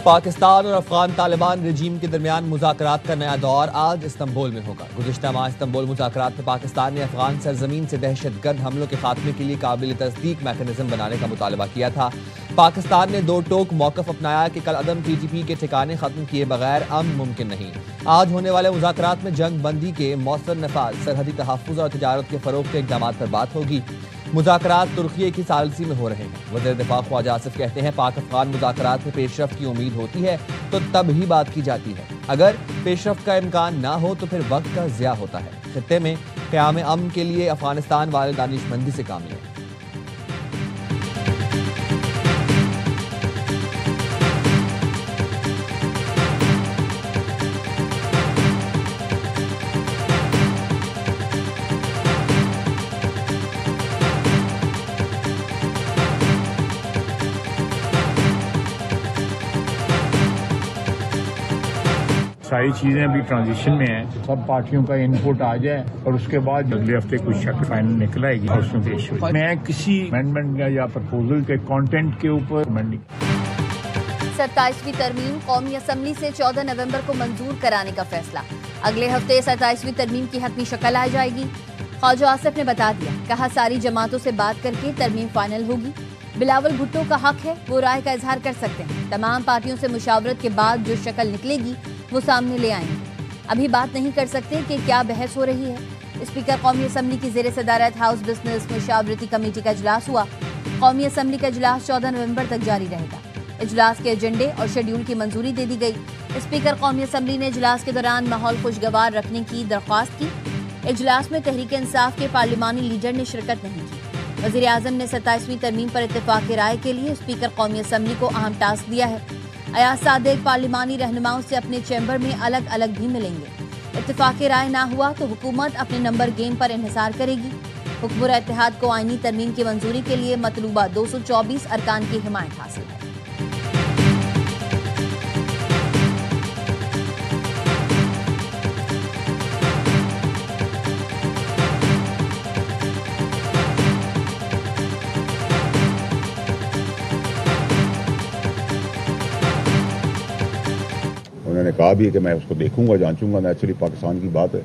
पाकिस्तान और अफगान तालिबान रजीम के दरमियान मुज़ाकरात का नया दौर आज इस्तांबुल में होगा। गुज़िश्ता माह इस्तांबुल मुज़ाकरात में पाकिस्तान ने अफगान सरजमीन से दहशतगर्द हमलों के खात्मे के लिए काबिल तस्दीक मैकेनिज्म बनाने का मुतालबा किया था। पाकिस्तान ने दो टोक मौक़िफ़ अपनाया कि कल अदम TTP के ठिकाने खत्म किए बगैर अमन मुमकिन नहीं। आज होने वाले मुज़ाकरात में जंग बंदी के मौसर नफाज, सरहदी तहफ़्फ़ुज़ और तिजारत के फ़रोग़ के इक़दामात पर बात होगी। मुज़ाकरात तुर्की की सालसी में हो रहे हैं। वज़ीर दिफ़ा ख्वाजा आसिफ कहते हैं पाक अफगान मुज़ाकरात में पेशरफ्त की उम्मीद होती है तो तब ही बात की जाती है, अगर पेशरफ्त का इम्कान ना हो तो फिर वक्त का ज़िया होता है। खित्ते में क़याम अमन के लिए अफगानिस्तान वाले दानिशमंदी से काम लें। सारी चीजें अभी ट्रांजिशन में हैं, सब पार्टियों का इनपुट आ जाए और उसके बाद अगले हफ्ते कुछ शक्ल फाइनल निकल आएगी और उसमें पेश होगी। मैं किसी अमेंडमेंट या प्रपोजल के कंटेंट के ऊपर कमेंट नहीं। 27वीं तरमीम कौमी असम्बली से 14 नवंबर को मंजूर कराने का फैसला। अगले हफ्ते 27वीं तरमीम की हतमी शक्ल आ जाएगी। ख्वाजा आसिफ ने बता दिया, कहा सारी जमातों से बात करके तरमीम फाइनल होगी। बिलावल भुट्टो का हक है, वो राय का इजहार कर सकते हैं। तमाम पार्टियों से मुशावरत के बाद जो शक्ल निकलेगी वो सामने ले आएंगे। अभी बात नहीं कर सकते कि क्या बहस हो रही है। स्पीकर कौमी असम्बली की ज़ेर सदारत हाउस बिजनेस मुशावरती कमेटी का इजलास हुआ। कौमी असम्बली का इजलास 14 नवंबर तक जारी रहेगा। इजलास के एजेंडे और शेड्यूल की मंजूरी दे दी गई। स्पीकर कौमी असम्बली ने इजलास के दौरान माहौल खुशगवार रखने की दरख्वास्त की। इजलास में तहरीक इंसाफ के पार्लिमानी लीडर ने शिरकत नहीं की। वज़ीर आज़म ने 27वीं तरमीम पर इत्तेफाक राय के लिए स्पीकर कौमी असम्बली को अहम टास्क दिया है। अयाज सादिक पार्लिमानी रहनुमाओं से अपने चैम्बर में अलग अलग भी मिलेंगे। इत्तेफाक राय ना हुआ तो हुकूमत अपने नंबर गेम पर इन्हिसार करेगी। हुक्मुर इत्तेहाद को आईनी तरमीम की मंजूरी के लिए मतलूबा 224 अरकान की हिमायत हासिल है। उन्होंने कहा भी है कि मैं उसको देखूंगा, जांचूंगा। नेचुरली पाकिस्तान की बात है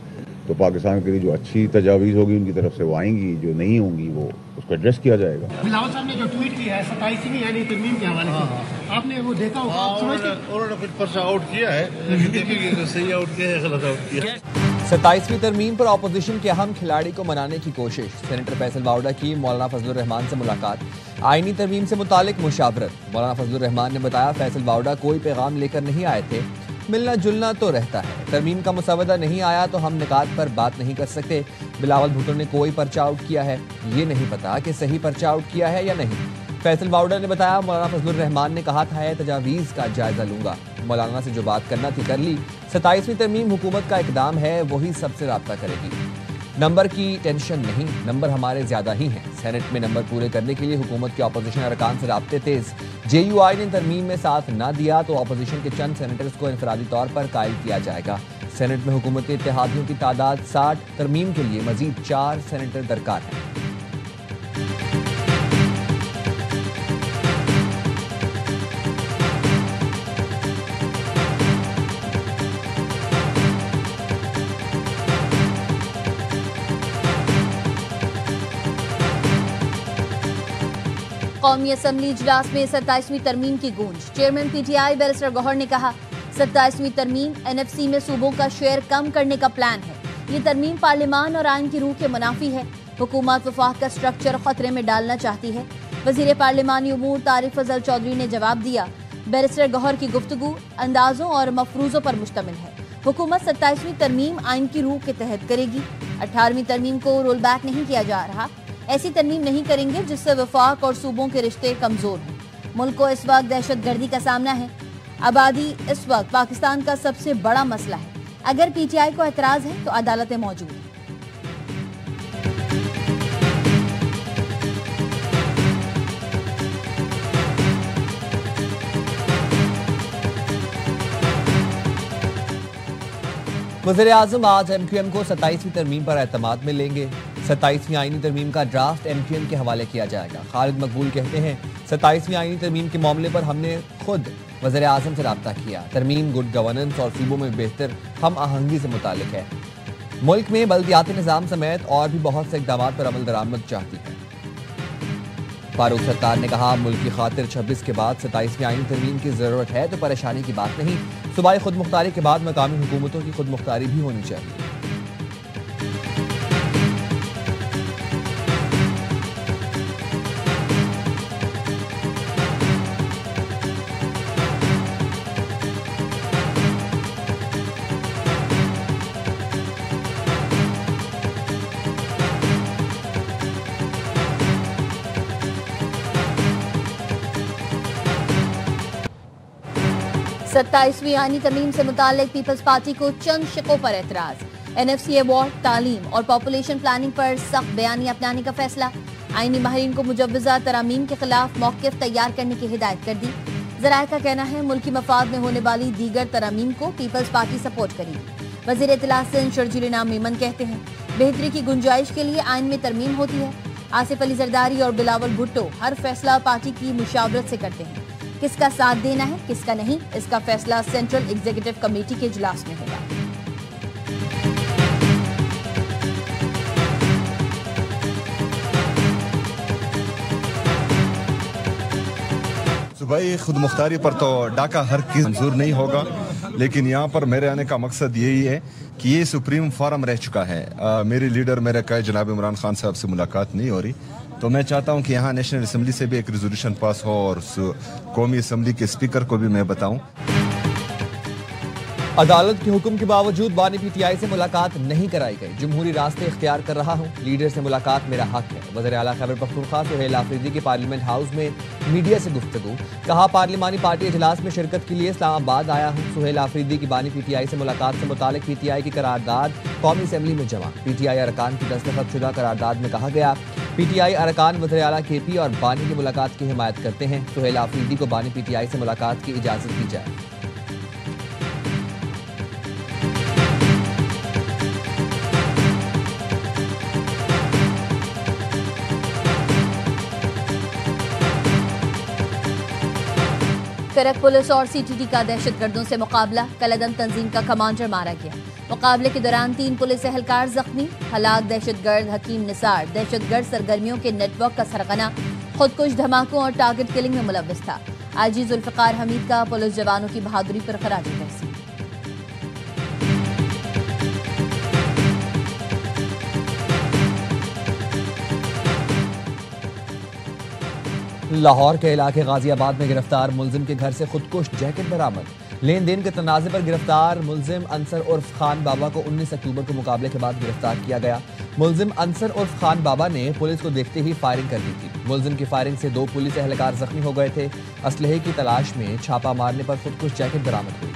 तो पाकिस्तान के लिए जो अच्छी तजावीज़ होगी उनकी तरफ से वो आएंगी, जो नहीं होंगी वो उसको एड्रेस किया जाएगा। बिलावल साहब ने जो ट्वीट किया है 27वीं यानी तरमीम के हवाले से, आपने वो देखा होगा? उन्होंने कुछ पर्चा आउट किया है, देखिए सही आउट किया है, गलत आउट किया है। 27वीं तरमीम पर अपोजिशन के अहम खिलाड़ी को मनाने की कोशिश। सेनेटर फैसल वाउडा की मौलाना फजलुर रहमान से मुलाकात। आईनी तरमीम से मुतालिक मुशावरत। मौलाना फजलुर रहमान ने बताया फैसल वाउडा कोई पैगाम लेकर नहीं आए थे, मिलना जुलना तो रहता है। तरमीम का मुसवदा नहीं आया तो हम निकात पर बात नहीं कर सकते। बिलावल भुट्टो ने कोई पर्चा आउट किया है, ये नहीं पता कि सही पर्चा आउट किया है या नहीं। फैसल वाउडा ने बताया मौलाना फजलुर रहमान ने कहा था तजावीज़ का जायजा लूंगा। मौलाना से जो बात करना थी कर ली। 27वीं तरमीम हुकूमत का इकदाम है, वही सबसे राब्ता करेगी। नंबर की टेंशन नहीं, नंबर हमारे ज्यादा ही हैं। सेनेट में नंबर पूरे करने के लिए हुकूमत के अपोजिशन अरकान से राब्ते तेज। JUI ने तरमीम में साथ ना दिया तो अपोजिशन के चंद सेनेटर्स को इनफरादी तौर पर कायल किया जाएगा। सेनेट में हुकूमती इत्तेहादियों की तादाद 60, तरमीम के लिए मजीद 4 सेनेटर दरकार हैं। कौमी असम्बली इजलास में 27वीं तरमीम की गूंज। चेयरमैन PTI बैरिस्टर गौहर ने कहा 27वीं तरमीम NFC में सूबों का शेयर कम करने का प्लान है। ये तरमीम पार्लिमान और आइन की रूह के मुनाफी है। हुकूमत वफाक का स्ट्रक्चर खतरे में डालना चाहती है। वजीर पार्लिमानी उमूर तारिक फजल चौधरी ने जवाब दिया, बैरिस्टर गौहर की गुफ्तगू अंदाजों और मफरूजों पर मुश्तमिल है। हुकूमत 27वीं तरमीम आइन की रूह के तहत करेगी। 18वीं तरमीम को रोल बैक नहीं किया जा रहा। ऐसी तरमीम नहीं करेंगे जिससे वफाक और सूबों के रिश्ते कमजोर हों। मुल्क को इस वक्त दहशतगर्दी का सामना है। आबादी इस वक्त पाकिस्तान का सबसे बड़ा मसला है। अगर PTI को एतराज है तो अदालतें मौजूद हैं। वज़ीर आज़म आज MQM को 27वीं तरमीम पर एतमाद में लेंगे। 27वीं आईनी तरमीम का ड्राफ्ट MQM के हवाले किया जाएगा। खालिद मकबूल कहते हैं 27वीं आईनी तरमीम के मामले पर हमने खुद वज़ीर आज़म से राब्ता किया। तरमीम गुड गवर्नेंस और सूबों में बेहतर हम आहंगी से मुतालिक है। मुल्क में बल्दियाती निज़ाम समेत और भी बहुत से इक़दाम पर अमल दरामद चाहती है। फारूक सत्तार ने कहा मुल्क की खातिर 26 के बाद 27वीं आईनी तरमीम की ज़रूरत है तो परेशानी की बात नहीं। सूबाई खुद मुख्तारी के बाद मकामी हुकूमतों की खुद मुख्तारी भी होनी चाहिए। सत्ताईसवीं आईनी तरमीम से मुतालिक पीपल्स पार्टी को चंद शिकों पर एतराज। NFC अवार्ड, तालीम और पॉपुलेशन प्लानिंग पर सख्त बयानी अपनाने का फैसला। आईनी माहिरीन को मुजव्वज़ा तरामीम के खिलाफ मौक़िफ़ तैयार करने की हिदायत कर दी। ज़राए का कहना है मुल्की मफाद में होने वाली दीगर तरामीम को पीपल्स पार्टी सपोर्ट करेगी। वज़ीर इत्तलात सिंध शर्जील इनाम मेमन कहते हैं बेहतरी की गुंजाइश के लिए आइन में तरमीम होती है। आसिफ अली जरदारी और बिलावल भुट्टो हर फैसला पार्टी की मुशावरत से करते हैं। किसका साथ देना है किसका नहीं, इसका फैसला सेंट्रल एग्जीक्यूटिव कमेटी के इजलास में होगा। सूबाई खुद मुख्तारी पर तो डाका हर किस मंजूर नहीं होगा, लेकिन यहाँ पर मेरे आने का मकसद यही है कि ये सुप्रीम फोरम रह चुका है। मेरे लीडर मेरे कायद जनाब इमरान खान साहब से मुलाकात नहीं हो रही, तो मैं चाहता हूं कि यहाँ नेशनल असम्बली से भी एक रेजोल्यूशन पास हो और कौमी असम्बली के स्पीकर को भी मैं बताऊं। अदालत के हुक्म के बावजूद बानी PTI से मुलाकात नहीं कराई गई। जमहूरी रास्ते इख्तियार कर रहा हूं, लीडर से मुलाकात मेरा हक है। वज़ीर आला खैबर पख्तूनख्वा सुहेल आफरीदी की पार्लियामेंट हाउस में मीडिया से गुफ्तगू। कहा पार्लिमानी पार्टी इजलास में शिरकत के लिए इस्लामाबाद आया हूं। सुहेल आफरीदी की बानी PTI से मुलाकात से मुतालिक PTI की करारदाद कौमी असम्बली में जमा। PTI अरकान की दस्तखत शुदा करारदाद में कहा गया PTI अरकान वज़ीर आला KP और बानी की मुलाकात की हिमायत करते हैं। सुहेल आफरीदी को बानी PTI से मुलाकात की इजाज़त दी जाए। करक पुलिस और CTT का दहशतगर्दों से मुकाबला। कलदम तंजीम का कमांडर मारा गया। मुकाबले के दौरान 3 पुलिस एहलकार जख्मी। हलाक दहशतगर्द हकीम निसार दहशतगर्द सरगर्मियों के नेटवर्क का सरगना, खुदकुश धमाकों और टारगेट किलिंग में मुलव्वस था। IG जुल्फ़िकार हमीद का पुलिस जवानों की बहादुरी पर खराज तहसीन। लाहौर के इलाके गाजियाबाद में गिरफ्तार मुलजिम के घर से खुदकुश जैकेट बरामद। लेन देन के तनाज़े पर गिरफ्तार मुलजिम अंसर उर्फ खान बाबा को 19 अक्टूबर को मुकाबले के बाद गिरफ्तार किया गया। मुलजिम अंसर उर्फ खान बाबा ने पुलिस को देखते ही फायरिंग कर दी थी। मुलजिम की फायरिंग से 2 पुलिस एहलकार जख्मी हो गए थे। असलहे की तलाश में छापा मारने पर खुदकुश जैकेट बरामद हुई।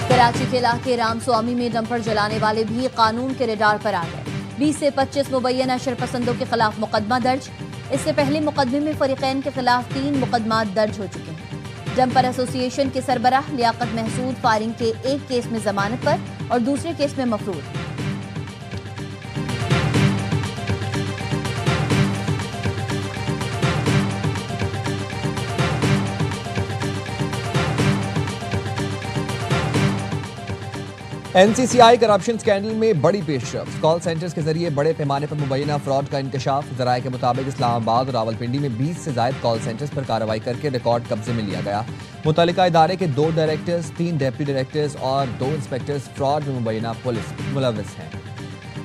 कराची के इलाके राम स्वामी में डंपर जलाने वाले भी कानून के रडार पर आ गए। 20 से 25 मुबैना शरपसंदों के खिलाफ मुकदमा दर्ज। इससे पहले मुकदमे में फरीकैन के खिलाफ 3 मुकदमात दर्ज हो चुके हैं। डंपर एसोसिएशन के सरबराह लियाकत महसूद फायरिंग के एक केस में जमानत पर और दूसरे केस में मफरूर। NCCI करप्शन स्कैंडल में बड़ी पेशरफ्त। कॉल सेंटर्स के जरिए बड़े पैमाने पर मुबैना फ्रॉड का इंकशाफ। ज़राए के मुताबिक इस्लामाबाद और रावलपिंडी में 20 से ज़ायद कॉल सेंटर्स पर कार्रवाई करके रिकॉर्ड कब्जे में लिया गया। मुतल्लिका इदारे के 2 डायरेक्टर्स, 3 डेप्यूटी डायरेक्टर्स और 2 इंस्पेक्टर्स फ्रॉड में मुबैना पुलिस मुलव्वस हैं।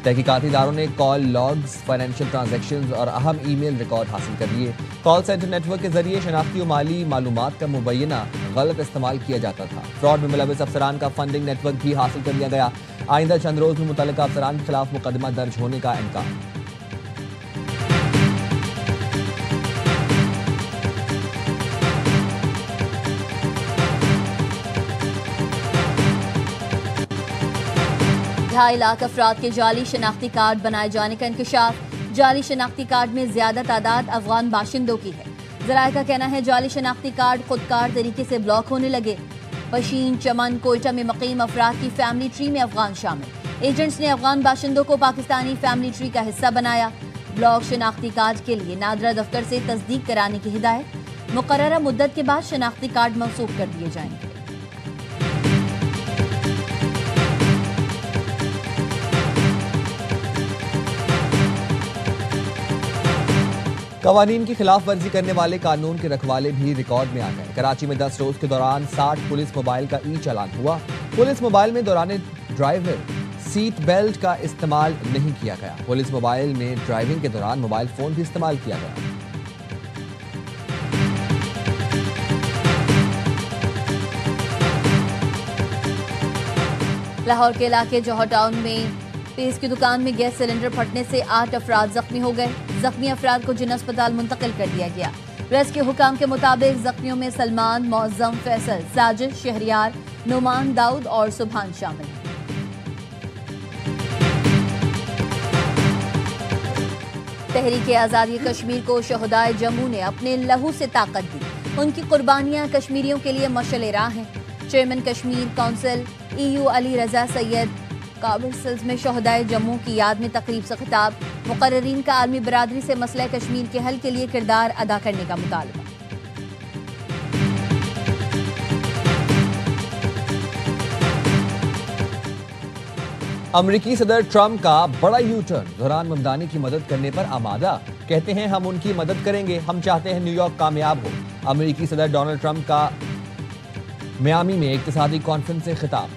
तहकीकाती इदारों ने कॉल लॉग्स, फाइनेंशियल ट्रांजैक्शंस और अहम ईमेल रिकॉर्ड हासिल कर लिए। कॉल सेंटर नेटवर्क के जरिए शनाख्ती और माली मालूमात का मुबैना गलत इस्तेमाल किया जाता था। फ्रॉड में मुलव्वस अफसरान का फंडिंग नेटवर्क भी हासिल कर लिया गया। आइंदा चंद रोज में मुतल्लिका अफसरान के खिलाफ मुकदमा दर्ज होने का इम्कान। ढाई लाख अफराद के जाली शनाख्ती कार्ड बनाए जाने का इंकशाफ। जाली शनाख्ती कार्ड में ज्यादा तादाद अफगान बाशिंदों की है। जराये का कहना है जाली शनाख्ती कार्ड खुदकार तरीके से ब्लॉक होने लगे। पशीन, चमन, कोयटा में मुकीम अफराद की फैमिली ट्री में अफगान शामिल। एजेंट्स ने अफगान बाशिंदों को पाकिस्तानी फैमिली ट्री का हिस्सा बनाया। ब्लॉक शनाख्ती कार्ड के लिए नादरा दफ्तर से तस्दीक कराने की हिदायत। मुकर्ररा मुद्दत के बाद शनाख्ती कार्ड मंसूख कर दिए जाएंगे। कवानीन की खिलाफ वर्जी करने वाले कानून के रखवाले भी रिकॉर्ड में आ गए। कराची में 10 रोज के दौरान 60 पुलिस मोबाइल का ई चालान हुआ। पुलिस मोबाइल में दौरान ड्राइवर सीट बेल्ट का इस्तेमाल नहीं किया गया। पुलिस मोबाइल में ड्राइविंग के दौरान मोबाइल फोन भी इस्तेमाल किया गया। लाहौर के इलाके जौहर टाउन में पेस की दुकान में गैस सिलेंडर फटने से 8 अफराद जख्मी हो गए। जख्मी अफराद को जिन्ना अस्पताल मुंतकिल कर दिया गया। रेस्क्यू हुकाम के मुताबिक जख्मियों में सलमान, मौज़म, फैसल, साजिद, शहरियार, नुमान, दाऊद और सुभान शामिल हैं। तहरीक आज़ादी कश्मीर को शहदाए जम्मू ने अपने लहू से ताकत दी। उनकी कुर्बानियां कश्मीरियों के लिए मशअल राह हैं। Chairman Kashmir council EU Ali Raza Syed काबिल सिल्स में शहदाए जम्मू की याद में तकरीब से खिताब। मुकर्ररीन का आलमी बरादरी से मसला कश्मीर के हल के लिए किरदार अदा करने का मुतालबा। अमरीकी सदर ट्रंप का बड़ा यू टर्न। ज़ोहरान ममदानी की मदद करने पर आमादा। कहते हैं हम उनकी मदद करेंगे, हम चाहते हैं न्यूयॉर्क कामयाब हो। अमरीकी सदर डोनाल्ड ट्रंप का मियामी में इक्तिसादी कॉन्फ्रेंस से खिताब।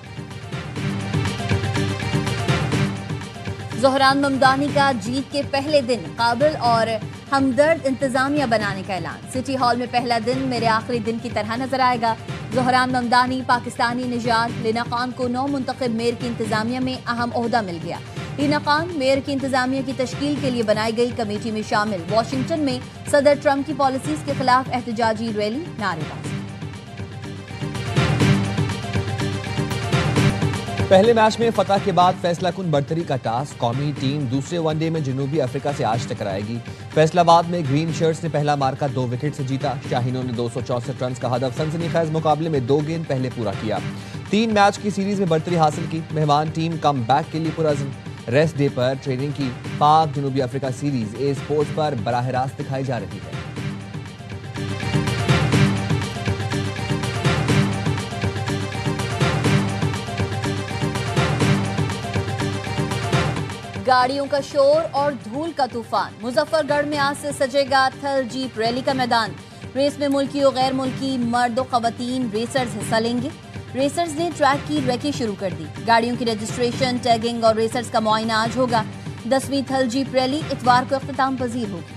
ज़ोहरान ममदानी का जीत के पहले दिन काबिल और हमदर्द इंतजामिया बनाने का ऐलान। सिटी हॉल में पहला दिन मेरे आखिरी दिन की तरह नजर आएगा। ज़ोहरान ममदानी पाकिस्तानी निजात लीना खान को नौ मुंतखब मेयर की इंतजामिया में अहम ओहदा मिल गया। लीना खान मेयर की इंतजामिया की तश्कील के लिए बनाई गई कमेटी में शामिल। वॉशिंगटन में सदर ट्रंप की पॉलिसीज के खिलाफ एहतजाजी रैली, नारेबाजी। पहले मैच में फतह के बाद फैसला कुन बढ़तरी का टास्क। कौमी टीम दूसरे वनडे में जनूबी अफ्रीका से आज टकराएगी। फैसलाबाद में ग्रीन शर्ट्स ने पहला मार्का 2 विकेट से जीता। शाहीनों ने 264 रन का हदफ सनसनीखेज मुकाबले में 2 गेंद पहले पूरा किया। 3 मैच की सीरीज में बढ़तरी हासिल की। मेहमान टीम कम बैक के लिए पुरअज़्म। रेस्ट डे पर ट्रेनिंग की। पाक जनूबी अफ्रीका सीरीज ए स्पोर्ट्स पर बराह रास्त दिखाई जा रही है। गाड़ियों का शोर और धूल का तूफान। मुजफ्फरगढ़ में आज से सजेगा थल जीप रैली का मैदान। रेस में मुल्की और गैर मुल्की मर्द और खवातीन रेसर्स हिस्सा लेंगे। रेसर्स ने ट्रैक की रेकी शुरू कर दी। गाड़ियों की रजिस्ट्रेशन, टैगिंग और रेसर्स का मुआयना आज होगा। 10वीं थल जीप रैली इतवार को इख्तिताम पजीर होगी।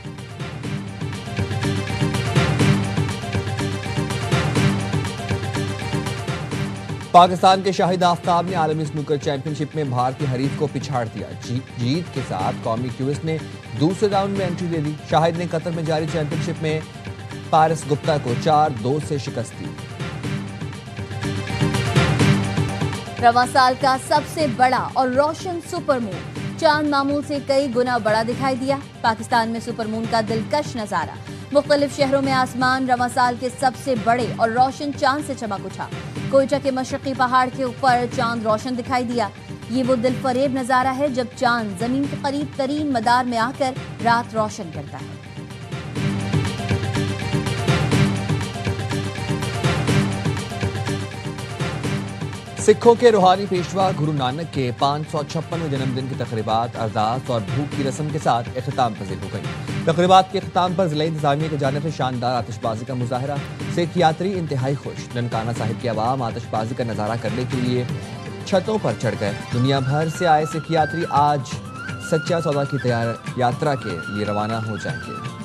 पाकिस्तान के शाहिद आफ्ताब ने आलमी स्नूकर चैंपियनशिप में भारतीय हरीफ को पिछाड़ दिया। जीत के साथ कौमी क्विस्ट ने दूसरे राउंड में एंट्री दे दी। शाहिद ने कतर में जारी चैंपियनशिप में पारस गुप्ता को 4-2 से शिकस्त दी। रवां साल का सबसे बड़ा और रोशन सुपरमून चांद मामूल से कई गुना बड़ा दिखाई दिया। पाकिस्तान में सुपरमून का दिलकश नजारा। मुख्तलिफ शहरों में आसमान रवां साल के सबसे बड़े और रोशन चांद से चमक उठा। कोयटा के मशरकी पहाड़ के ऊपर चांद रोशन दिखाई दिया। ये वो दिलफरेब नजारा है जब चांद जमीन के करीब तरीन मदार में आकर रात रोशन करता है। सिखों के रूहानी पेशवा गुरु नानक के 556वें जन्मदिन की तकरीबात, अरदास और भूख की रस्म के साथ इख्तिताम पजीर हो गई। तकरीबात के इख्तिताम पर जिला इंतजामिया की जानिब से शानदार आतिशबाजी का मुजाहरा। सिख यात्री इंतहाई खुश। ननकाना साहिब के अवाम आतिशबाजी का नजारा करने के लिए छतों पर चढ़ गए। दुनिया भर से आए सिख यात्री आज सच्चा सौदा की यात्रा के लिए रवाना हो जाएंगे।